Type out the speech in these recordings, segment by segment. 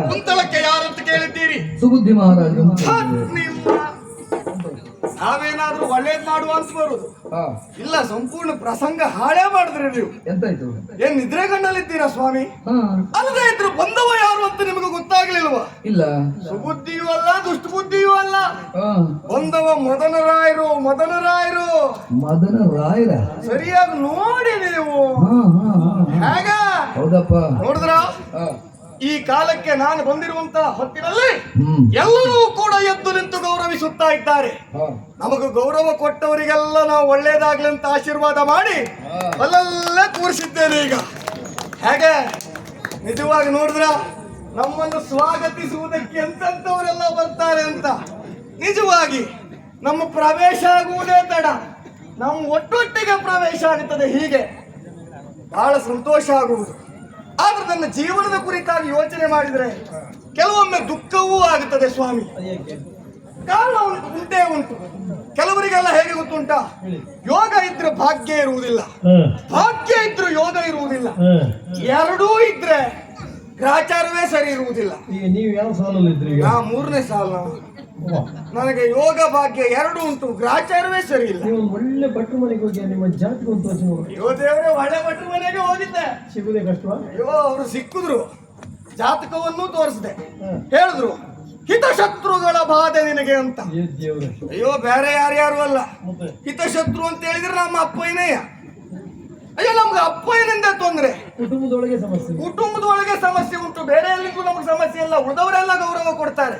ಕುಂತಳಕ್ಕೆ ಯಾರಂತ ಕೇಳಿದ್ದೀರಿ? ಸುಬುದ್ಧಿ ಮಹಾರಾಜ. ನಾವೇನಾದ್ರೂ ಒಳ್ಳೇದ್ ಮಾಡುವ ಅಂತ ಬರುದು ಇಲ್ಲ, ಸಂಪೂರ್ಣ ಪ್ರಸಂಗ ಹಾಳೇ ಮಾಡಿದ್ರಿ ನೀವು. ಎಂತಾಯ್ತು? ಏನ್ ನಿದ್ರೆ ಗಣ್ಣಲ್ಲಿದ್ದೀರಾ ಸ್ವಾಮಿ? ಅಲ್ಲದೆ ಇದ್ರು ಬಂದವ ಯಾರು ಅಂತ ನಿಮಗೆ ಗೊತ್ತಾಗ್ಲಿಲ್ವಾ? ಇಲ್ಲ, ಸುಬುದ್ಧಿಯೂ ಅಲ್ಲ ದುಷ್ಟ ಬುದ್ಧಿಯೂ ಅಲ್ಲ, ಬಂದವ ಮದನರಾಯರು. ಮದನರಾಯರ ಸರಿಯಾಗಿ ನೋಡಿ ನೀವು. ಹೇಗ ಹೌದಪ್ಪ, ನೋಡಿದ್ರ? ಈ ಕಾಲಕ್ಕೆ ನಾನು ಬಂದಿರುವಂತಹ ಹೊತ್ತಿನಲ್ಲಿ ಎಲ್ಲರೂ ಕೂಡ ಎದ್ದು ನಿಂತು ಗೌರವಿಸುತ್ತಾ ಇದ್ದಾರೆ. ನಮಗೂ ಗೌರವ ಕೊಟ್ಟವರಿಗೆಲ್ಲ ನಾವು ಒಳ್ಳೇದಾಗ್ಲಿ ಅಂತ ಆಶೀರ್ವಾದ ಮಾಡಿ ಅಲ್ಲಲ್ಲೇ ಕೂರಿಸಿದ್ದೇನೆ. ಈಗ ಹೇಗೆ ನಿಜವಾಗಿ ನೋಡಿದ್ರ ನಮ್ಮನ್ನು ಸ್ವಾಗತಿಸುವುದಕ್ಕೆ ಎಂತೆಂಥವರೆಲ್ಲ ಬರ್ತಾರೆ ಅಂತ. ನಿಜವಾಗಿ ನಮ್ಮ ಪ್ರವೇಶ ಆಗುವುದೇ ತಡ, ನಮ್ಮ ಒಟ್ಟೊಟ್ಟಿಗೆ ಪ್ರವೇಶ ಆಗುತ್ತದೆ. ಹೀಗೆ ಬಹಳ ಸಂತೋಷ ಆಗುವುದು. ಆದ್ರೆ ನನ್ನ ಜೀವನದ ಕುರಿತಾಗಿ ಯೋಚನೆ ಮಾಡಿದ್ರೆ ಕೆಲವೊಮ್ಮೆ ದುಃಖವೂ ಆಗುತ್ತದೆ ಸ್ವಾಮಿ. ಕಾರಣ ಉಂಟೇ ಉಂಟು. ಕೆಲವರಿಗೆಲ್ಲ ಹೇಗೆ ಗೊತ್ತುಂಟ, ಯೋಗ ಇದ್ರೆ ಭಾಗ್ಯ ಇರುವುದಿಲ್ಲ, ಭಾಗ್ಯ ಇದ್ರೂ ಯೋಗ ಇರುವುದಿಲ್ಲ, ಎರಡೂ ಇದ್ರೆ ಗ್ರಾಚಾರವೇ ಸರಿ ಇರುವುದಿಲ್ಲ. ನೀವು ಯಾವ ಸಾಲಲ್ಲಿದ್ರಿ? ನಾ 3ನೇ ಸಾಲ. ನನಗೆ ಯೋಗ ಭಾಗ್ಯ ಎರಡು ಉಂಟು, ಗ್ರಾಚಾರವೇ ಸರಿ ಇಲ್ಲ. ಒಳ್ಳೆ ಭಟ್ರು ಮನೆಗೆ ಹೋಗಿ ನಿಮ್ಮ ಜಾತಿ ಅಯ್ಯೋ ದೇವರೇ, ಒಳ್ಳೆ ಭಟ್ರು ಮನೆಗೆ ಹೋಗಿದ್ದೆ, ಸಿಗುದೇ ಕಷ್ಟ. ಅಯ್ಯೋ ಅವರು ಸಿಕ್ಕಿದ್ರು, ಜಾತಕವನ್ನು ತೋರಿಸಿದೆ, ಹೇಳಿದ್ರು ಹಿತಶತ್ರುಗಳ ಬಾಧೆ ನಿನಗೆ ಅಂತ. ಅಯ್ಯೋ ಬೇರೆ ಯಾರ್ಯಾರು ಅಲ್ಲ, ಹಿತಶತ್ರು ಅಂತ ಹೇಳಿದ್ರೆ ನಮ್ಮ ಅಪ್ಪಯ್ಯನೇ. ಅಯ್ಯೋ ನಮ್ಗೆ ಅಪ್ಪಯ್ಯನಿಂದ ತೊಂದ್ರೆ, ಕುಟುಂಬದೊಳಗೆ ಸಮಸ್ಯೆ ಉಂಟು, ಬೇರೆ ಎಲ್ಲಿಗೂ ನಮ್ಗೆ ಸಮಸ್ಯೆ ಇಲ್ಲ. ಉಳಿದವರೆಲ್ಲ ಗೌರವ ಕೊಡ್ತಾರೆ,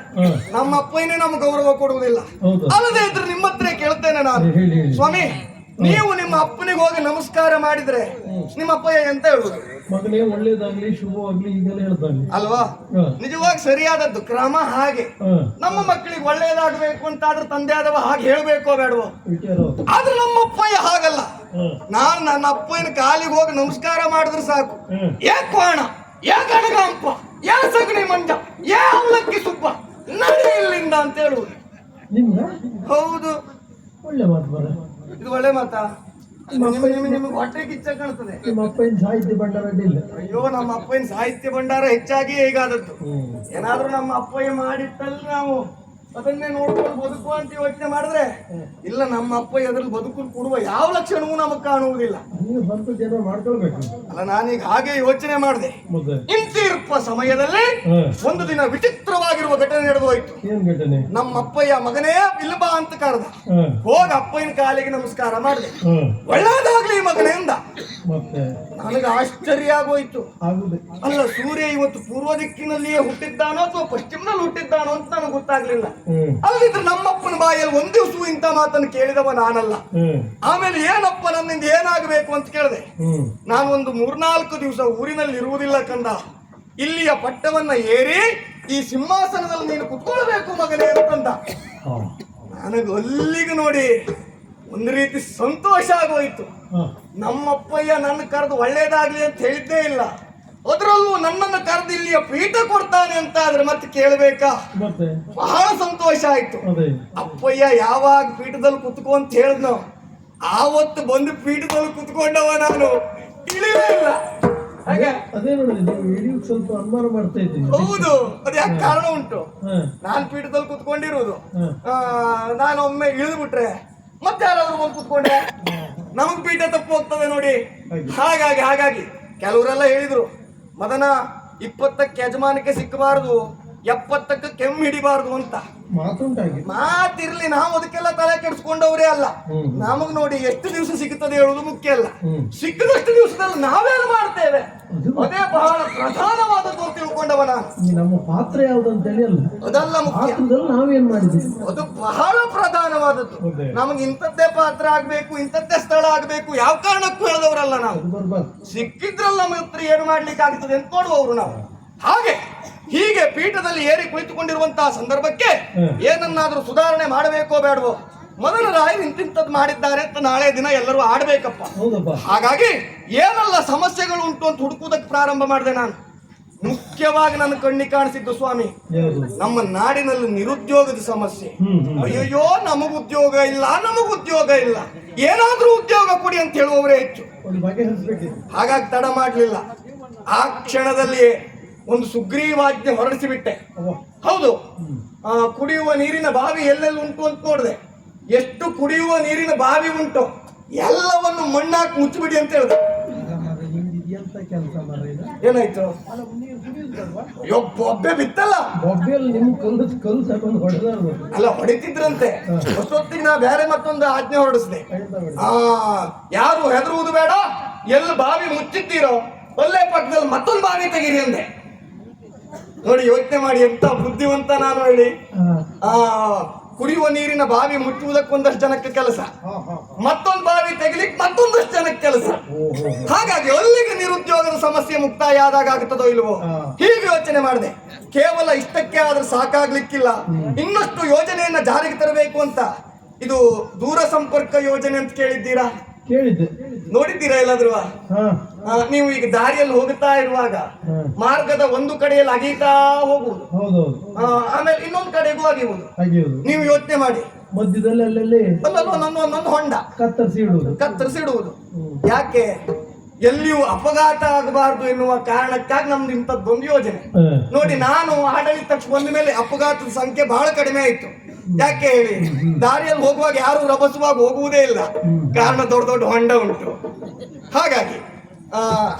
ನಮ್ಮ ಅಪ್ಪಯ್ಯನೇ ನಮ್ಗೆ ಗೌರವ ಕೊಡುವುದಿಲ್ಲ. ಅಲ್ಲದೆ ಇದ್ರೆ ನಿಮ್ಮ ಹತ್ರ ಕೇಳ್ತೇನೆ ನಾನು, ಸ್ವಾಮಿ ನೀವು ನಿಮ್ಮ ಅಪ್ಪನಿಗೆ ಹೋಗಿ ನಮಸ್ಕಾರ ಮಾಡಿದ್ರೆ ನಿಮ್ಮ ಅಪ್ಪಯ್ಯ ಎಂತ ಹೇಳುದು? ಮಗನೇ ಒಳ್ಳೇದಾಗ್ಲಿ ಶುಭವಾಗ್ಲಿ ಈಗೆಲ್ಲ ಹೇಳ್ತಾನೆ ಅಲ್ವಾ? ನಿಜವಾಗಿ ಸರಿಯಾದದ್ದು ಕ್ರಮ ಹಾಗೆ. ನಮ್ಮ ಮಕ್ಕಳಿಗೆ ಒಳ್ಳೇದಾಗಬೇಕು ಅಂತ ಆದ್ರೆ ತಂದೆ ಆದವ ಹಾಗೆ ಹೇಳ್ಬೇಕೋ ಬೇಡವೋ? ಆದ್ರೆ ನಮ್ಮ ಅಪ್ಪಯ್ಯ ಹಾಗಲ್ಲ. ನಾನು ನನ್ನ ಅಪ್ಪಯ್ಯನ ಕಾಲಿಗೆ ಹೋಗಿ ನಮಸ್ಕಾರ ಮಾಡಿದ್ರೆ ಸಾಕು, ಏ ಕ್ವಾಣ, ಏ ಗಣಗಂಪ, ಏ ಸಗಣಿ ಮಂಜ, ಏ ಅವಲಕ್ಕಿ ಸುಬ್ಬ, ನಡಿ ಇಲ್ಲಿಂದ ಅಂತ ಹೇಳುವುದು. ಹೌದು, ಒಳ್ಳೆ ಮಾತು ಬರ. ಇದು ಒಳ್ಳೆ ಮಾತಾ? ನಿಮಗೆ ಹೊಟ್ಟೆ ಕಿಚ್ಚ ಕಾಣ್ತದೆ. ನಿಮ್ಮ ಅಪ್ಪನ ಸಾಹಿತ್ಯ ಭಂಡಾರ ಇಲ್ಲ? ಅಯ್ಯೋ ನಮ್ಮ ಅಪ್ಪನ ಸಾಹಿತ್ಯ ಭಂಡಾರ ಹೆಚ್ಚಾಗಿ ಹೇಗಾದದ್ದು. ಏನಾದ್ರೂ ನಮ್ಮ ಅಪ್ಪಯ್ಯ ಮಾಡಿಟ್ಟಲ್ಲಿ ನಾವು ಅದನ್ನೇ ನೋಡ್ಕೊಂಡು ಬದುಕುವ ಅಂತ ಯೋಚನೆ ಮಾಡಿದ್ರೆ ಇಲ್ಲ, ನಮ್ಮ ಅಪ್ಪಯ್ಯ ಅದ್ರಲ್ಲಿ ಬದುಕು ಕೊಡುವ ಯಾವ ಲಕ್ಷಣವೂ ನಮಗ್ ಕಾಣುವುದಿಲ್ಲ. ಮಾಡ್ಕೊಳ್ಬೇಕು ಅಲ್ಲ, ನಾನೀಗ ಹಾಗೆ ಯೋಚನೆ ಮಾಡಿದೆ. ಇಂತಿರ್ಪ ಸಮಯದಲ್ಲಿ ಒಂದು ದಿನ ವಿಚಿತ್ರವಾಗಿರುವ ಘಟನೆ ನಡೆದು ಹೋಯ್ತು. ನಮ್ಮ ಅಪ್ಪಯ್ಯ ಮಗನೇ ಇಲ್ಬಾ ಅಂತ ಕರೆದ. ಹೋಗ ಅಪ್ಪಯ್ಯನ ಕಾಲಿಗೆ ನಮಸ್ಕಾರ ಮಾಡಿದೆ. ಒಳ್ಳೇದಾಗ್ಲಿ ಮಗನೇ ಅಂದ. ನನಗೆ ಆಶ್ಚರ್ಯ ಆಗೋಯ್ತು. ಅಲ್ಲ, ಸೂರ್ಯ ಇವತ್ತು ಪೂರ್ವ ದಿಕ್ಕಿನಲ್ಲಿಯೇ ಹುಟ್ಟಿದ್ದಾನೋ ಅಥವಾ ಪಶ್ಚಿಮದಲ್ಲಿ ಹುಟ್ಟಿದ್ದಾನೋ ಅಂತ ನನಗೆ ಗೊತ್ತಾಗ್ಲಿಲ್ಲ. ಅಲ್ಲಿದ್ರೆ ನಮ್ಮಪ್ಪನ ಬಾಯಲ್ಲಿ ಒಂದ್ ದಿವಸ ಇಂಥ ಮಾತನ್ನು ಕೇಳಿದವ ನಾನಲ್ಲ. ಆಮೇಲೆ ಏನಪ್ಪ ನನ್ನಿಂದ ಏನಾಗಬೇಕು ಅಂತ ಕೇಳಿದೆ. ನಾನು ಒಂದು 3-4 ದಿವಸ ಊರಿನಲ್ಲಿ ಇರುವುದಿಲ್ಲ ಕಂದ, ಇಲ್ಲಿಯ ಪಟ್ಟವನ್ನ ಏರಿ ಈ ಸಿಂಹಾಸನದಲ್ಲಿ ನೀನು ಕುತ್ಕೊಳ್ಬೇಕು ಮಗನೇ ಅಂತಂದ. ನನಗೆ ಅಲ್ಲಿಗೆ ನೋಡಿ ಒಂದು ರೀತಿ ಸಂತೋಷ ಆಗೋಯ್ತು. ನಮ್ಮಪ್ಪಯ್ಯ ನನ್ನ ಕರೆದು ಒಳ್ಳೇದಾಗ್ಲಿ ಅಂತ ಹೇಳಿದ್ದೇ ಇಲ್ಲ, ಅದರಲ್ಲೂ ನನ್ನನ್ನು ಕರೆದು ಇಲ್ಲಿಯ ಪೀಠ ಕೊಡ್ತಾನೆ ಅಂತ ಆದ್ರೆ ಮತ್ತೆ ಕೇಳಬೇಕಾ? ಬಹಳ ಸಂತೋಷ ಆಯ್ತು. ಅಪ್ಪಯ್ಯ ಯಾವಾಗ ಪೀಠದಲ್ಲಿ ಕುತ್ಕೊ ಅಂತ ಹೇಳಿದ್ನೋ ಆವತ್ತು ಬಂದು ಪೀಠದಲ್ಲಿ ಕುತ್ಕೊಂಡವ ನಾನು, ಇಳಿಲೇ ಇಲ್ಲ. ಸ್ವಲ್ಪ ಅನುಮಾನ ಮಾಡ್ತಾ ಇದ್ದೀನಿ. ಹೌದು, ಅದು ಯಾಕೆ ಕಾರಣ ಉಂಟು. ನಾನ್ ಪೀಠದಲ್ಲಿ ಕುತ್ಕೊಂಡಿರೋದು, ನಾನು ಒಮ್ಮೆ ಇಳಿದು ಬಿಟ್ರೆ ಮತ್ತೆ ಯಾರಾದ್ರೂ ಬಂದು ಕುತ್ಕೊಂಡ್ರೆ ನಮಗ್ ಪೀಠ ತಪ್ಪು ಹೋಗ್ತದೆ ನೋಡಿ. ಹಾಗಾಗಿ ಕೆಲವರೆಲ್ಲ ಹೇಳಿದ್ರು, ಮದನ 20ಕ್ಕೆ ಯಜಮಾನಕ್ಕೆ ಸಿಕ್ಕಬಾರದು, 70ಕ್ಕೆ ಕೆಮ್ಮು ಹಿಡಿಬಾರದು ಅಂತ. ಮಾತಿರ್ಲಿ, ನಾವು ಅದಕ್ಕೆಲ್ಲ ತಲೆ ಕೆಡಿಸ್ಕೊಂಡವ್ರೇ ಅಲ್ಲ. ನಮಗ್ ನೋಡಿ ಎಷ್ಟು ದಿವಸ ಸಿಗುತ್ತದೆ ಹೇಳುದು ಮುಖ್ಯ ಅಲ್ಲ, ಸಿಕ್ಕದಷ್ಟು ದಿವಸದಲ್ಲಿ ನಾವೇನು ಮಾಡ್ತೇವೆ ಅದೇ ಬಹಳ ಪ್ರಧಾನವಾದದ್ದು ಅಂತ ತಿಳ್ಕೊಂಡವ ನಾನು. ನಮ್ಮ ಪಾತ್ರ ಯಾವ್ದಂತ ಹೇಳಿ ಅದೆಲ್ಲ ಮುಖ್ಯ, ನಾವೇನ್ ಮಾಡಿದ್ವಿ ಅದು ಬಹಳ ಪ್ರಧಾನವಾದದ್ದು. ನಮ್ಗೆ ಇಂಥದ್ದೇ ಪಾತ್ರ ಆಗ್ಬೇಕು, ಇಂಥದ್ದೇ ಸ್ಥಳ ಆಗ್ಬೇಕು ಯಾವ ಕಾರಣಕ್ಕೂ ಹೇಳದವರಲ್ಲ ನಾವು. ಸಿಕ್ಕಿದ್ರಲ್ಲ ನಮ್ಮ ಹತ್ರ ಏನು ಮಾಡ್ಲಿಕ್ಕೆ ಆಗ್ತದೆ ಅಂತ ನೋಡುವವರು ನಾವು. ಹಾಗೆ ಹೀಗೆ ಪೀಠದಲ್ಲಿ ಏರಿ ಕುಳಿತುಕೊಂಡಿರುವಂತಹ ಸಂದರ್ಭಕ್ಕೆ ಏನನ್ನಾದ್ರೂ ಸುಧಾರಣೆ ಮಾಡಬೇಕೋ ಬೇಡವೋ, ಮೊದಲ ರಾಯರು ಇಂತಿಂತದ್ದು ಮಾಡಿದ್ದಾರೆ ಅಂತ ನಾಳೆ ದಿನ ಎಲ್ಲರೂ ಆಡ್ಬೇಕಪ್ಪ. ಹೌದಪ್ಪ. ಹಾಗಾಗಿ ಏನೆಲ್ಲ ಸಮಸ್ಯೆಗಳು ಉಂಟು ಅಂತ ಹುಡುಕುವುದಕ್ಕೆ ಪ್ರಾರಂಭ ಮಾಡಿದೆ ನಾನು. ಮುಖ್ಯವಾಗಿ ನನ್ನ ಕಣ್ಣಿಗೆ ಕಾಣಿಸಿದ್ದು ಸ್ವಾಮಿ, ನಮ್ಮ ನಾಡಿನಲ್ಲಿ ನಿರುದ್ಯೋಗದ ಸಮಸ್ಯೆ. ಅಯ್ಯಯ್ಯೋ, ನಮಗುದ್ಯೋಗ ಇಲ್ಲ, ನಮಗುದ್ಯೋಗ ಇಲ್ಲ, ಏನಾದ್ರೂ ಉದ್ಯೋಗ ಕೊಡಿ ಅಂತ ಹೇಳುವವರೇ ಹೆಚ್ಚು. ಹಾಗಾಗಿ ತಡ ಮಾಡಲಿಲ್ಲ, ಆ ಕ್ಷಣದಲ್ಲಿ ಒಂದು ಸುಗ್ರೀವಾಜ್ಞೆ ಹೊರಡಿಸಿಬಿಟ್ಟೆ. ಹೌದು, ಕುಡಿಯುವ ನೀರಿನ ಬಾವಿ ಎಲ್ಲೆಲ್ಲಿ ಉಂಟು ಅಂತ ನೋಡಿದೆ. ಎಷ್ಟು ಕುಡಿಯುವ ನೀರಿನ ಬಾವಿ ಉಂಟು ಎಲ್ಲವನ್ನು ಮಣ್ಣಾಕಿ ಮುಚ್ಚಿಬಿಡಿ ಅಂತ ಹೇಳಿದೆ. ಏನಾಯ್ತು? ಬೊಬ್ಬೆ ಬಿತ್ತಲ್ಲ, ಅಲ್ಲ ಹೊಡಿತಿದ್ರಂತೆ. ಅಷ್ಟೊತ್ತಿಗೆ ನಾ ಬೇರೆ ಮತ್ತೊಂದು ಆಜ್ಞೆ ಹೊರಡಿಸಿದೆ. ಯಾರು ಹೆದರುವುದು ಬೇಡ, ಎಲ್ಲಿ ಬಾವಿ ಮುಚ್ಚಿದ್ದೀರೋ ಒಳ್ಳೆ ಪಕ್ಕದಲ್ಲಿ ಮತ್ತೊಂದು ಬಾವಿ ತೆಗೀರಿ ಅಂದೆ. ನೋಡಿ, ಯೋಚನೆ ಮಾಡಿ, ಎಂತ ಬುದ್ಧಿವಂತ ನಾನು ಹೇಳಿ. ಕುಡಿಯುವ ನೀರಿನ ಬಾವಿ ಮುಚ್ಚುವುದಕ್ಕೊಂದಷ್ಟು ಜನಕ್ಕೆ ಕೆಲಸ, ಮತ್ತೊಂದು ಬಾವಿ ತೆಗಿಲಿಕ್ಕೆ ಮತ್ತೊಂದಷ್ಟು ಜನಕ್ಕೆ ಕೆಲಸ. ಹಾಗಾಗಿ ಅಲ್ಲಿಗೆ ನಿರುದ್ಯೋಗದ ಸಮಸ್ಯೆ ಮುಕ್ತಾಯ ಆದಾಗ ಆಗುತ್ತದೋ ಇಲ್ವೋ ಹೀಗೆ ಯೋಚನೆ ಮಾಡಿದೆ. ಕೇವಲ ಇಷ್ಟಕ್ಕೆ ಆದ್ರೆ ಸಾಕಾಗ್ಲಿಕ್ಕಿಲ್ಲ, ಇನ್ನಷ್ಟು ಯೋಜನೆಯನ್ನ ಜಾರಿಗೆ ತರಬೇಕು ಅಂತ. ಇದು ದೂರ ಸಂಪರ್ಕ ಯೋಜನೆ ಅಂತ ಕೇಳಿದ್ದೀರಾ? ಕೇಳಿದ್ದೆ. ನೋಡಿದ್ದೀರಾ ಎಲ್ಲಾದ್ರೂ? ನೀವು ಈಗ ದಾರಿಯಲ್ಲಿ ಹೋಗುತ್ತಾ ಇರುವಾಗ ಮಾರ್ಗದ ಒಂದು ಕಡೆಯಲ್ಲಿ ಅಗೀತಾ ಹೋಗುವುದು, ಆಮೇಲೆ ಇನ್ನೊಂದು ಕಡೆಗೂ ಅಗಿಯುವುದು. ನೀವು ಯೋಚನೆ ಮಾಡಿ, ಮಧ್ಯದಲ್ಲಿ ಅಲ್ಲಲ್ಲಿ ಒಂದೊಂದು ಹೊಂಡ ಕತ್ತರಿಸಿಡುವುದು. ಯಾಕೆ? ಎಲ್ಲಿಯೂ ಅಪಘಾತ ಆಗಬಾರದು ಎನ್ನುವ ಕಾರಣಕ್ಕಾಗಿ ನಮ್ದು ಇಂಥದ್ದೊಂದು ಯೋಜನೆ. ನೋಡಿ, ನಾನು ಆಡಳಿತಕ್ಕೆ ಬಂದ ಮೇಲೆ ಅಪಘಾತದ ಸಂಖ್ಯೆ ಬಹಳ ಕಡಿಮೆ ಆಯ್ತು. ಯಾಕೆ ಹೇಳಿ? ದಾರಿಯಲ್ಲಿ ಹೋಗುವಾಗ ಯಾರು ರಭಸವಾಗಿ ಹೋಗುವುದೇ ಇಲ್ಲ, ಕಾರಣ ದೊಡ್ಡ ದೊಡ್ಡ ಹೊಂಡ ಉಂಟು. ಹಾಗಾಗಿ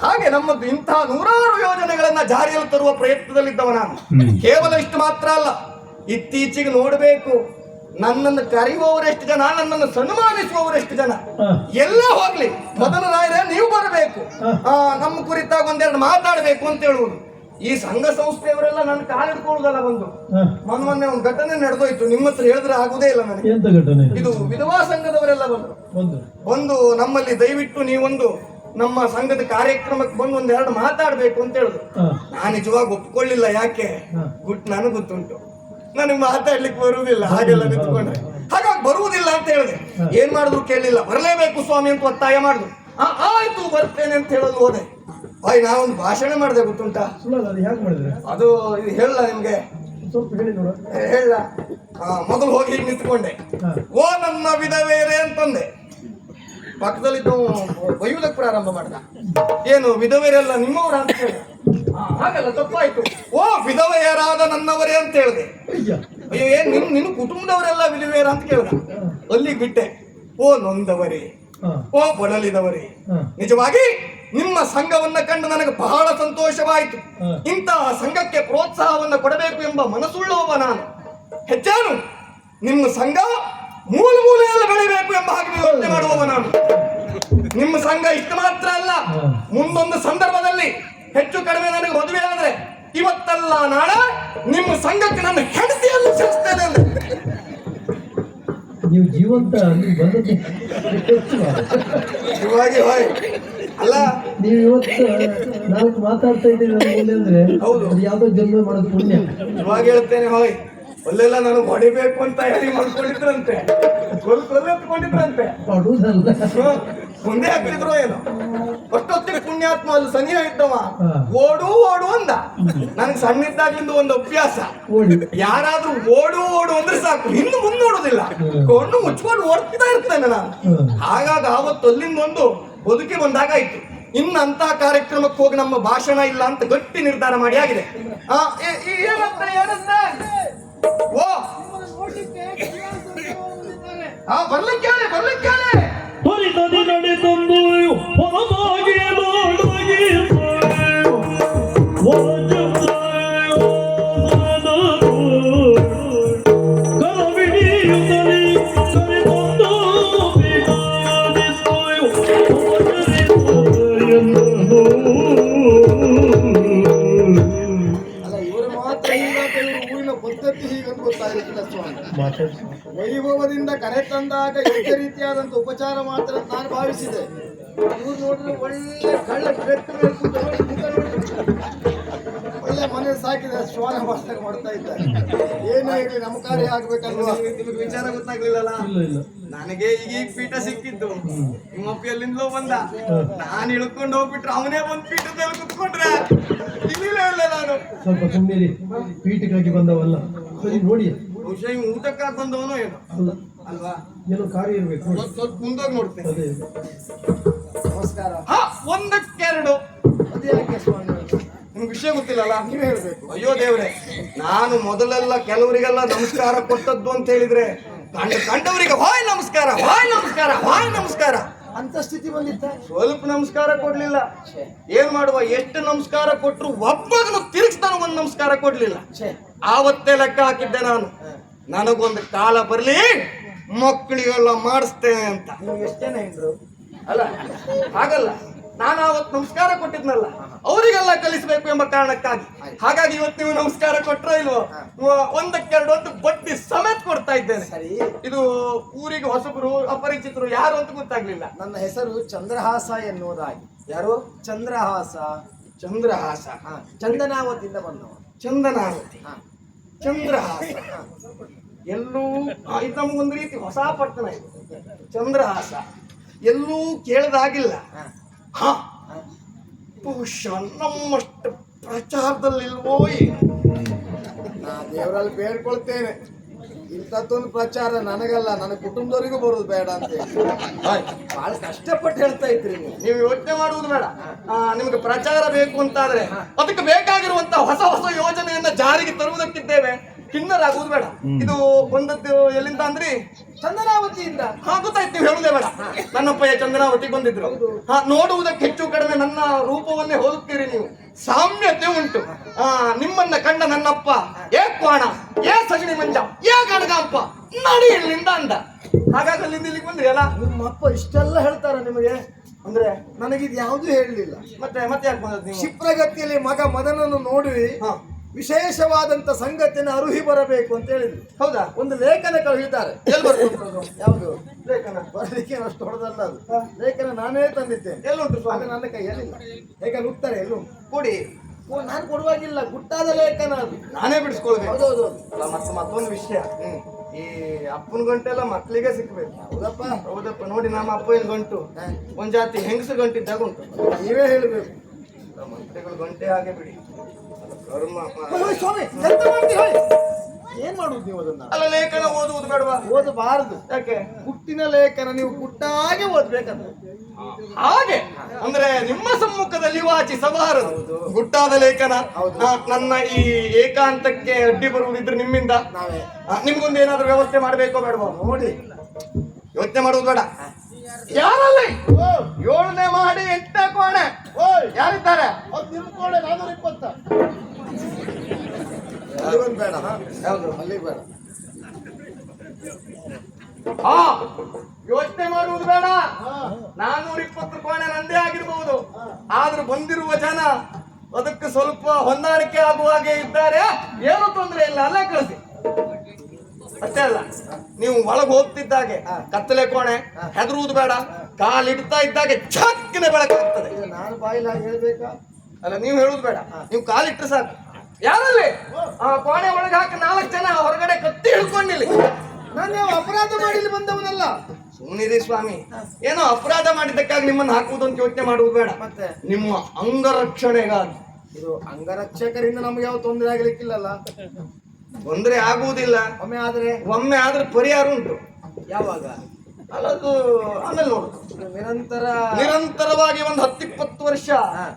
ಹಾಗೆ ನಮ್ಮದು ಇಂತಹ ನೂರಾರು ಯೋಜನೆಗಳನ್ನ ಜಾರಿಯಲ್ಲಿ ತರುವ ಪ್ರಯತ್ನದಲ್ಲಿದ್ದವ ನಾನು. ಕೇವಲ ಇಷ್ಟು ಮಾತ್ರ ಅಲ್ಲ, ಇತ್ತೀಚೆಗೆ ನೋಡಬೇಕು, ನನ್ನನ್ನು ಕರೆಯುವವರೆಷ್ಟು ಜನ, ನನ್ನನ್ನು ಸನ್ಮಾನಿಸುವವರೆಷ್ಟು ಜನ. ಎಲ್ಲ ಹೋಗ್ಲಿ, ಮೊದಲ ರಾಯರೇ ನೀವು ಬರಬೇಕು, ನಮ್ಮ ಕುರಿತಾಗ ಒಂದೆರಡು ಮಾತಾಡಬೇಕು ಅಂತ ಹೇಳುವುದು. ಈ ಸಂಘ ಸಂಸ್ಥೆಯವರೆಲ್ಲ ನನ್ನ ಕಾಲಿಡ್ಕೊಳ್ಳುದಲ್ಲ. ಮೊನ್ನೆ ಒಂದು ಘಟನೆ ನಡೆದೋಯ್ತು, ನಿಮ್ಮ ಹತ್ರ ಹೇಳಿದ್ರೆ ಆಗುದೇ ಇಲ್ಲ ನನಗೆ. ಇದು ವಿಧವಾ ಸಂಘದವರೆಲ್ಲ ಬಂದು ನಮ್ಮಲ್ಲಿ ದಯವಿಟ್ಟು ನೀವೊಂದು ನಮ್ಮ ಸಂಘದ ಕಾರ್ಯಕ್ರಮಕ್ಕೆ ಬಂದು ಒಂದೆರಡು ಮಾತಾಡ್ಬೇಕು ಅಂತ ಹೇಳಿದ್ರು. ನಾನು ನಿಜವಾಗಿ ಒಪ್ಕೊಳ್ಳಿಲ್ಲ. ಯಾಕೆ? ನನಗೆ ಗೊತ್ತುಂಟು, ನನಗೆ ಮಾತಾಡ್ಲಿಕ್ಕೆ ಬರುವುದಿಲ್ಲ ಹಾಗೆಲ್ಲ ನಿಂತ್ಕೊಂಡ್ರೆ. ಹಾಗಾಗಿ ಬರುವುದಿಲ್ಲ ಅಂತ ಹೇಳಿದೆ. ಏನ್ ಮಾಡಿದ್ರು ಕೇಳಲಿಲ್ಲ, ಬರಲೇಬೇಕು ಸ್ವಾಮಿ ಅಂತ ಒತ್ತಾಯ ಮಾಡಿದ್ರು. ಆಯ್ತು ಬರ್ತೇನೆ ಅಂತ ಹೇಳಲು ಹೋದೆ. ನಾವೊಂದು ಭಾಷಣ ಮಾಡಿದೆ, ಗೊತ್ತುಂಟಾ? ಅದು ಇದು ಹೇಳಲ್ಲ ನಿಮ್ಗೆ, ಹೇಳ. ಮೊದಲು ಹೋಗಿ ಹೀಗೆ ನಿಂತ್ಕೊಂಡೆ, ಓ ನನ್ನ ವಿಧವೇರೆ ಅಂತಂದೆ. ಪಕ್ಕದಲ್ಲಿ ಬೈಯುವುದಕ್ಕೆ ಪ್ರಾರಂಭ ಮಾಡ್ದ. ಏನು ವಿಧವೆಯರೆಲ್ಲ ನಿಮ್ಮವರ ಅಂತ ಹೇಳಿ? ಹಾಗಲ್ಲ, ತಪ್ಪಾಯ್ತು. ಓ ವಿಧವೆಯರಾದ ನನ್ನವರೇ ಅಂತ ಹೇಳಿದೆ. ಅಯ್ಯೋ, ಏನ್ ನಿನ್ನ ಕುಟುಂಬದವರೆಲ್ಲ ವಿಧವೆಯರ ಅಂತ ಕೇಳ್ದ. ಅಲ್ಲಿಗೆ ಬಿಟ್ಟೆ. ಓ ನೊಂದವರೇ, ಓ ಬಳಲಿದವರೇ, ನಿಜವಾಗಿ ನಿಮ್ಮ ಸಂಘವನ್ನ ಕಂಡು ನನಗೆ ಬಹಳ ಸಂತೋಷವಾಯಿತು. ಇಂತಹ ಸಂಘಕ್ಕೆ ಪ್ರೋತ್ಸಾಹವನ್ನ ಕೊಡಬೇಕು ಎಂಬ ಮನಸ್ಸುಳ್ಳವ ನಾನು. ಹೆಚ್ಚಾನು ನಿಮ್ಮ ಸಂಘ ಮೂಲೆಯಲ್ಲಿ ಬೆಳಿಬೇಕು ಎಂಬ ಹಾಗೆ ಯೋಚನೆ ಮಾಡುವವ ನಾನು. ನಿಮ್ಮ ಸಂಘ ಇಷ್ಟು ಮಾತ್ರ ಅಲ್ಲ, ಮುಂದೊಂದು ಸಂದರ್ಭದಲ್ಲಿ ಹೆಚ್ಚು ಕಡಿಮೆ ನನಗೆ ಮದುವೆ ಆದ್ರೆ ಇವತ್ತಲ್ಲ ನಾಳೆ ನಿಮ್ಮ ಸಂಘಕ್ಕೆ ನನ್ನ ಹೆಂಡತಿಯನ್ನು ಸೇರಿಸ್ತೇನೆ. ನೀವು ಜೀವಂತ ಇವಾಗಿ ಅಲ್ಲ, ನೀವು ಇವತ್ತು ನಾವು ಮಾತಾಡ್ತಾ ಇದ್ದೀವಿ ಅಂದ್ರೆ ಹೌದು, ಯಾವ್ದೋ ಜನ್ಮ ಮಾಡೋದು ಪುಣ್ಯ. ಇವಾಗ ಹೇಳ್ತೇನೆ, ಹೋಯ್ ಅಲ್ಲೆಲ್ಲ ನಾನು ಹೊಡಿಬೇಕು ಅಂತ ಹೇಳಿ ಮಾಡ್ಕೊಂಡಿದ್ರಂತೆ, ಕೊಲ್ಕೊಂಡಿದ್ರಂತೆ. ಮುಂದೆ ಆಗ್ತಿದ್ರು ಏನೋ. ಅಷ್ಟೊತ್ತಿಗೆ ಪುಣ್ಯಾತ್ಮ ಅಲ್ಲಿ ಸನಿಹ ಇದ್ದವ ಓಡು ಓಡು ಅಂದ. ನನಗೆ ಸಣ್ಣಿದ್ದಾಗ್ಲಿಂದ ಒಂದು ಅಭ್ಯಾಸ, ಯಾರಾದ್ರೂ ಓಡು ಓಡು ಅಂದ್ರೆ ಸಾಕು, ಇನ್ನು ಮುಂದೆ ನೋಡುದಿಲ್ಲ, ಕೊಂಡು ಮುಚ್ಕೊಂಡು ಓಡ್ತಾ ಇರ್ತೇನೆ ನಾನು. ಹಾಗಾಗಿ ಆವತ್ತು ಅಲ್ಲಿಂದ ಒಂದು ಬದುಕಿ ಬಂದಾಗಾಯ್ತು. ಇನ್ನಂತ ಕಾರ್ಯಕ್ರಮಕ್ಕೆ ಹೋಗಿ ನಮ್ಮ ಭಾಷಣ ಇಲ್ಲ ಅಂತ ಗಟ್ಟಿ ನಿರ್ಧಾರ ಮಾಡಿ ಆಗಿದೆ. ಓ ಬರ್ಲಿಕ್ಕೆ ನಡೆದೊಂದು ಹೊರಮಾಗಿ ವೈಭವದಿಂದ ಕರೆ ತಂದಾಗ ಯೋಗ್ಯ ರೀತಿಯಾದಂತ ಉಪಚಾರ ಮಾತ್ರ ನಾನು ಭಾವಿಸಿದೆ. ಇವ್ರು ನೋಡಿದ್ರೆ ಒಳ್ಳೆ ಕಳ್ಳ ಒಳ್ಳೆ ಮನೆ ಸಾಕಿದ ಶ್ವಾನ ಮಾಡ್ತಾ ಇದ್ದಾರೆ. ಏನೇ ಇರಲಿ ನಮ್ಮ ಕಾರ್ಯ ಆಗ್ಬೇಕಲ್ವಾ? ನಿಮಗೆ ವಿಚಾರ ಗೊತ್ತಾಗ್ಲಿಲ್ಲಲ್ಲ? ಇಲ್ಲ ನನಗೆ ಈಗ ಪೀಠ ಸಿಕ್ಕಿದ್ದು, ನಿಮ್ಮಪ್ಪ ಎಲ್ಲಿಂದಲೋ ಬಂದ. ನಾನು ಇಳ್ಕೊಂಡು ಹೋಗ್ಬಿಟ್ರೆ ಅವನೇ ಬಂದ್ ಪೀಠದಲ್ಲಿ ಕುತ್ಕೊಂಡ್ರೆ ಇಲ್ಲಿಲ್ಲ ನಾನು. ಸ್ವಲ್ಪ ಸುಮ್ಮನೆ ಪೀಠಕ್ಕಾಗಿ ಬಂದವಲ್ಲ, ಸರಿ ನೋಡಿ. ಬಹುಶಃ ಇವ್ ಊಟಕ್ಕಾಗಿ ಬಂದವನು ಏನು ಅಲ್ಲ ಅಲ್ವಾ? ಏನೋ ಕಾರ್ಯ ಇರ್ಬೇಕು. ಸ್ವಲ್ಪ ಮುಂದೋಗಿ ನೋಡ್ತೇನೆ. ಅದೇ ನಮಸ್ಕಾರ. ಒಂದಕ್ಕೆರಡು. ಅದ್ಯಾಕೆ ಸ್ವಾಮಿ? ನಿಮ್ಗೆ ವಿಷಯ ಗೊತ್ತಿಲ್ಲಲ್ಲ, ನೀವೇ ಹೇಳ್ಬೇಕು. ಅಯ್ಯೋ ದೇವ್ರೆ, ನಾನು ಮೊದಲೆಲ್ಲ ಕೆಲವರಿಗೆಲ್ಲ ನಮಸ್ಕಾರ ಕೊಟ್ಟದ್ದು ಅಂತ ಹೇಳಿದ್ರೆ ಕಂಡವರಿಗೆ ಹಾಯ್ ನಮಸ್ಕಾರ, ಹಾಯ್ ನಮಸ್ಕಾರ, ಹಾಯ್ ನಮಸ್ಕಾರ ಅಂತ ಸ್ಥಿತಿ ಬಂದಿತ್ತ. ಸ್ವಲ್ಪ ನಮಸ್ಕಾರ ಕೊಡ್ಲಿಲ್ಲ. ಏನ್ ಮಾಡುವ, ಎಷ್ಟು ನಮಸ್ಕಾರ ಕೊಟ್ರು ಒಬ್ಬಗನು ತಿರುಗಿಸ್ತಾನ ಒಂದ್ ನಮಸ್ಕಾರ ಕೊಡ್ಲಿಲ್ಲ. ಆವತ್ತೇ ಲೆಕ್ಕ ಹಾಕಿದ್ದೆ ನಾನು, ನನಗೊಂದು ಕಾಲ ಬರ್ಲಿ ಮಕ್ಕಳಿಗೆಲ್ಲ ಮಾಡಿಸ್ತೇನೆ ಅಂತ. ಎಷ್ಟೇ ಹೆಂಡ್ರು ಅಲ್ಲ, ಹಾಗಲ್ಲ, ನಾನು ಅವತ್ತು ನಮಸ್ಕಾರ ಕೊಟ್ಟಿದ್ನಲ್ಲ ಅವರಿಗೆಲ್ಲ ಕಲಿಸಬೇಕು ಎಂಬ ಕಾರಣಕ್ಕಾಗಿ. ಹಾಗಾಗಿ ಇವತ್ತು ನೀವು ನಮಸ್ಕಾರ ಕೊಟ್ರೋ ಇಲ್ವೋ, ಒಂದಕ್ಕೆರಡು ಒಂದು ಬಡ್ಡಿ ಸಮೇತ ಕೊಡ್ತಾ ಇದ್ದೇನೆ. ಇದು ಊರಿಗೆ ಹೊಸಬರು ಅಪರಿಚಿತರು ಯಾರು ಅಂತ ಗೊತ್ತಾಗ್ಲಿಲ್ಲ. ನನ್ನ ಹೆಸರು ಚಂದ್ರಹಾಸ ಎನ್ನುವುದಾಗಿ. ಯಾರು? ಚಂದ್ರಹಾಸ. ಚಂದ್ರಹಾಸ. ಚಂದನಾವತಿಯಿಂದ ಬಂದವ. ಚಂದನಾವತಿ. ಚಂದ್ರಹಾಸ ಎಲ್ಲೂ ಇದು ನಮಗೊಂದು ರೀತಿ ಹೊಸ ಪಟ್ಟಣ ಇದು. ಚಂದ್ರಹಾಸ ಎಲ್ಲೂ ಕೇಳದಾಗಿಲ್ಲ. ಹ, ಬಹುಶಃ ನಮ್ಮಷ್ಟು ಪ್ರಚಾರದಲ್ಲಿಲ್ವೋ ಏನು? ನಾ ದೇವರಲ್ಲಿ ಬೇಡ್ಕೊಳ್ತೇನೆ, ಇಂಥದ್ದೊಂದು ಪ್ರಚಾರ ನನಗಲ್ಲ, ನನ್ನ ಕುಟುಂಬದವರಿಗೂ ಬರೋದು ಬೇಡ ಅಂತ ಹೇಳಿ ಬಹಳ ಕಷ್ಟಪಟ್ಟು ಹೇಳ್ತಾ ಇದ್ರಿ ನೀವು ಯೋಚನೆ ಮಾಡುವುದು ಬೇಡ. ನಿಮ್ಗೆ ಪ್ರಚಾರ ಬೇಕು ಅಂತಾದ್ರೆ ಅದಕ್ಕೆ ಬೇಕಾಗಿರುವಂತಹ ಹೊಸ ಹೊಸ ಯೋಜನೆಯನ್ನ ಜಾರಿಗೆ ತರುವುದಕ್ಕಿದ್ದೇವೆ, ಕಿನ್ನರಾಗುವುದು ಬೇಡ. ಇದು ಬಂದದ್ದು ಎಲ್ಲಿಂದ ಅಂದ್ರಿ? ಚಂದನಾವತಿಯಿಂದ. ಗೊತ್ತಾಯ್ತು, ನೀವು ಹೇಳುದೇ ಬೇಡ. ನನ್ನಪ್ಪಯ್ಯ ಚಂದನಾವತಿಗೆ ಬಂದಿದ್ರು. ನೋಡುವುದಕ್ಕೆ ಹೆಚ್ಚು ಕಡಿಮೆ ನನ್ನ ರೂಪವನ್ನೇ ಹೋಲುತ್ತೀರಿ ನೀವು. ಸಾಮ್ಯತೆ ಉಂಟು. ನಿಮ್ಮನ್ನ ಕಂಡ ನನ್ನಪ್ಪ ಏ ಕ್ವಾಣ, ಏ ಸಗಣಿ ಮಂಜ, ಏ ಗಣಗಾಂಪ, ನಡಿ ಇಲ್ಲಿಂದ ಅಂದ. ಹಾಗಾಗಿ ಅಲ್ಲಿಂದ ಇಲ್ಲಿಗೆ ಬಂದ್ರಿ ಅಲ್ಲ. ನಿಮ್ಮಪ್ಪ ಇಷ್ಟೆಲ್ಲ ಹೇಳ್ತಾರ ನಿಮಗೆ? ಅಂದ್ರೆ ನನಗಿದು ಯಾವುದು ಹೇಳಲಿಲ್ಲ. ಮತ್ತೆ ಯಾಕೆ ಬಂದದ್ದು ನೀವು? ಕ್ಷಿಪ್ರಗತಿಯಲ್ಲಿ ಮಗ ಮದನನ್ನು ನೋಡಿ ವಿಶೇಷವಾದಂತ ಸಂಗತಿಯನ್ನು ಅರುಹಿ ಬರಬೇಕು ಅಂತ ಹೇಳಿದ್ರು. ಹೌದಾ? ಒಂದು ಲೇಖನ ಕಳುಹಿದ್ದಾರೆ. ಎಲ್ಲಿ ಬರ್ತದೆ? ಯಾವುದು ಲೇಖನ? ಬರಲಿಕ್ಕೆ ಅಷ್ಟು ಹೊಡೆದಲ್ಲ ಅದು. ಲೇಖನ ನಾನೇ ತಂದಿದ್ದೇನೆ. ಎಲ್ಲುಂಟು ಆಗ ಸ್ವಾಮಿ? ನನ್ನ ಕೈಯಲ್ಲಿಲ್ಲ. ಹೇಗೆ ಉತ್ತರ ಎಲ್ಲೂ ಕೊಡಿ. ನಾನು ಕೊಡುವಾಗಿಲ್ಲ, ಗುಟ್ಟಾದ ಲೇಖನ ಅದು. ನಾನೇ ಬಿಡಿಸ್ಕೊಳ್ಬೇಕು. ಹೌದೌದು. ಅಲ್ಲ, ಮತ್ತೊಂದು ವಿಷಯ, ಈ ಅಪ್ಪನ ಗಂಟೆಲ್ಲ ಮಕ್ಕಳಿಗೆ ಸಿಕ್ಬೇಕು. ಹೌದಪ್ಪ. ಹೌದಪ್ಪ. ನೋಡಿ, ನಮ್ಮ ಅಪ್ಪನ ಗಂಟು ಒಂದ್ ಜಾತಿ ಹೆಂಗಸು ಗಂಟಿದ್ದಾಗ ಉಂಟು. ನೀವೇ ಹೇಳಬೇಕು. ಮಂತ್ರಿಗಳು ಗಂಟೆ ಹಾಗೆ ಬಿಡಿ. ಕರ್ಮ. ಸ್ವಾಮಿ ಎಂತ ಮಾಡ್ತೀರಿ ಹೇಳಿ? ಏನ್ ಮಾಡುದು ನೀವು ಅದನ್ನ? ಅಲ್ಲ, ಲೇಖನ ಓದುವುದು ಬೇಡವಾ? ಓದಬಾರದು. ಯಾಕೆ? ಹುಟ್ಟಿನ ಲೇಖನ ನೀವು ಗುಟ್ಟಾಗೆ ಓದ್ಬೇಕಂತ. ಹಾಗೆ ಅಂದ್ರೆ ನಿಮ್ಮ ಸಮ್ಮುಖದಲ್ಲಿ ವಾಚಿಸಬಾರದು. ಗುಟ್ಟಾದ ಲೇಖನ. ನನ್ನ ಈ ಏಕಾಂತಕ್ಕೆ ಅಡ್ಡಿ ಬರುವುದಿದ್ರೆ ನಿಮ್ಮಿಂದ. ನಾವೇ ನಿಮ್ಗೊಂದು ಏನಾದ್ರೂ ವ್ಯವಸ್ಥೆ ಮಾಡ್ಬೇಕೋ ಬೇಡವಾ? ನೋಡಿ, ಯೋಚನೆ ಮಾಡುವುದು ಬೇಡ. ಯಾರಲ್ಲಿ 7ನೇ ಮಾಡಿ 8ನೇ ಕೋಣೆ ಯಾರಿದ್ದಾರೆ? ನಿಮ್ಕೋಣೆ 420. ಅಲ್ಲಿ ಒಂದು ಬೇಡ. ಯಾವುದು? ಅಲ್ಲಿ ಬೇಡ. ಯೋಚನೆ ಮಾಡುವುದು ಬೇಡ. 420 ಕೋಣೆ ನಂದೇ ಆಗಿರಬಹುದು. ಆದ್ರೂ ಬಂದಿರುವ ಜನ ಅದಕ್ಕೆ ಸ್ವಲ್ಪ ಹೊಂದಾಣಿಕೆ ಆಗುವ ಹಾಗೆ ಇದ್ದಾರೆ. ಏನು ತೊಂದರೆ ಇಲ್ಲ, ಅಲ್ಲೇ ಕಳಿಸಿ. ಅಷ್ಟೇ ಅಲ್ಲ, ನೀವು ಒಳಗೆ ಹೋಗ್ತಿದ್ದಾಗೆ ಕತ್ತಲೆ ಕೋಣೆ, ಹೆದರುವುದು ಬೇಡ. ಕಾಲಿಡ್ತಾ ಇದ್ದಾಗೆ ಛಕ್ಕಿನ ಬೆಳಕಾಗ್ತದೆ. ನಾನು ಬಾಯಿಲ್ಲ ಹೇಳ್ಬೇಕಾ? ಅಲ್ಲ, ನೀವು ಹೇಳುದು ಬೇಡ. ನೀವು ಕಾಲಿಟ್ರೆ ಸಾಕು. ಯಾರಲ್ಲಿ ಕೋಣೆ ಒಳಗೆ ಹಾಕಿ 4 ಜನ ಹೊರಗಡೆ ಕತ್ತಿ ಹಿಡ್ಕೊಂಡಿಲ್ಲ. ನಾನು ಯಾವ ಅಪರಾಧ ಮಾಡಿಲಿ ಬಂದವನಲ್ಲ. ಸುಮ್ಮನಿರಿ ಸ್ವಾಮಿ. ಏನೋ ಅಪರಾಧ ಮಾಡಿದ್ದಕ್ಕಾಗಿ ನಿಮ್ಮನ್ನು ಹಾಕುವುದು ಅಂತ ಯೋಚನೆ ಮಾಡುವುದು ಬೇಡ. ಮತ್ತೆ ನಿಮ್ಮ ಅಂಗರಕ್ಷಣೆಗಾಗಿ. ಇದು ಅಂಗರಕ್ಷಕರಿಂದ ನಮ್ಗೆ ಯಾವ ತೊಂದರೆ ಆಗ್ಲಿಕ್ಕಿಲ್ಲಲ್ಲ. ತೊಂದರೆ ಆಗುವುದಿಲ್ಲ. ಒಮ್ಮೆ ಆದ್ರೆ ಪರಿಹಾರ ಉಂಟು. ಯಾವಾಗ? ಅಲ್ಲ, ಅದು ಆಮೇಲೆ ನೋಡು. ನಿರಂತರವಾಗಿ ಒಂದು 10-20 ವರ್ಷ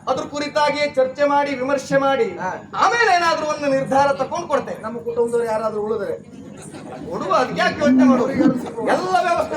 ಅದ್ರ ಕುರಿತಾಗಿ ಚರ್ಚೆ ಮಾಡಿ ವಿಮರ್ಶೆ ಮಾಡಿ ಆಮೇಲೆ ಏನಾದ್ರೂ ಒಂದು ನಿರ್ಧಾರ ತಕೊಂಡು ಕೊಡ್ತೇವೆ. ನಮ್ಮ ಕುಟುಂಬದವ್ರು ಯಾರಾದ್ರೂ ಉಳಿದ್ರೆ ಕೊಡುವ, ಅದಕ್ಕೆ ಯಾಕೆ ಯೋಚನೆ ಮಾಡುವ? ಎಲ್ಲ ವ್ಯವಸ್ಥೆ